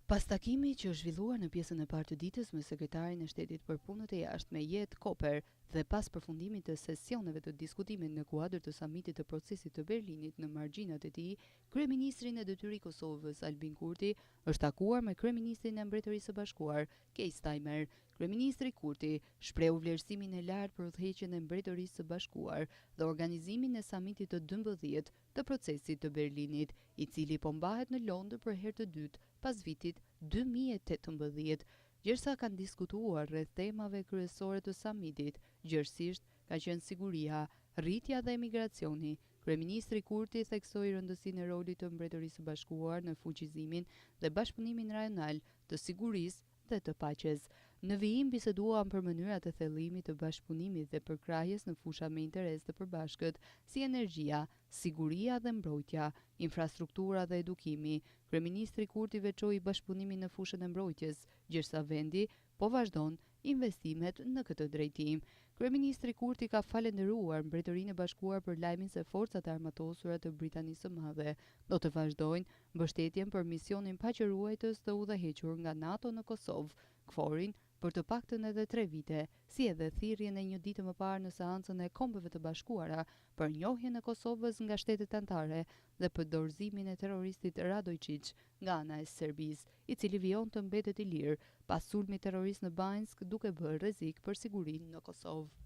Pas takimi që është zhvilluar në pjesën e parë të ditës me sekretarin e shtetit për punët e jashtme Jet Koper dhe pas përfundimit të sesioneve të diskutimit në kuadër të samitit të procesit të Berlinit në margjinat e tij, kryeministri në detyrë i Kosovës Albin Kurti është takuar me kryeministrin e Mbretërisë së Bashkuar Keir Starmer. Kryeministri Kurti shprehu vlerësimin e lartë për udhëheqjen e Mbretërisë së Bashkuar dhe organizimin e samitit të 12 të procesit të Berlinit, i cili po mbahet në Londër për herë të dytë pas vitit 2018, gjërsa kanë diskutuar rreth temave kryesore të samitit, gjërësisht ka qenë siguria, rritja dhe emigracioni. Kryeministri Kurti theksoi rëndësinë e rolit të Mbretërisë së Bashkuar në fuqizimin dhe bashkëpunimin rajonal të sigurisë dhe të paqes. Në vijim biseduam për mënyrat e thellimit të bashkëpunimit dhe përkrahjes në fusha me interes të përbashkët, si energjia, siguria dhe mbrojtja, infrastruktura dhe edukimi. Kryeministri Kurti veçoi bashkëpunimin në fushën e mbrojtjes, gjërsa vendi po vazhdon investimet në këtë drejtim. Kryeministri Kurti ka falendëruar Mbretërinë e Bashkuar për lajmin se forcat e armatosura të Britanisë së Madhe do të vazhdojnë mbështetjen për misionin paqëruajtës të udhëhequr nga NATO në Kosovë, KFOR-in, për të paktën edhe 3 vite, si edhe thirrjen e një dite më parë në seancën e Kombeve të Bashkuara për njohjen e Kosovës nga shtetet anëtare dhe për dorëzimin e terroristit Radojčić nga ana e Serbisë, i cili vijon të mbetet i lirë pas sulmit terrorist në Banjsk, duke bërë rrezik për sigurinë në Kosovë.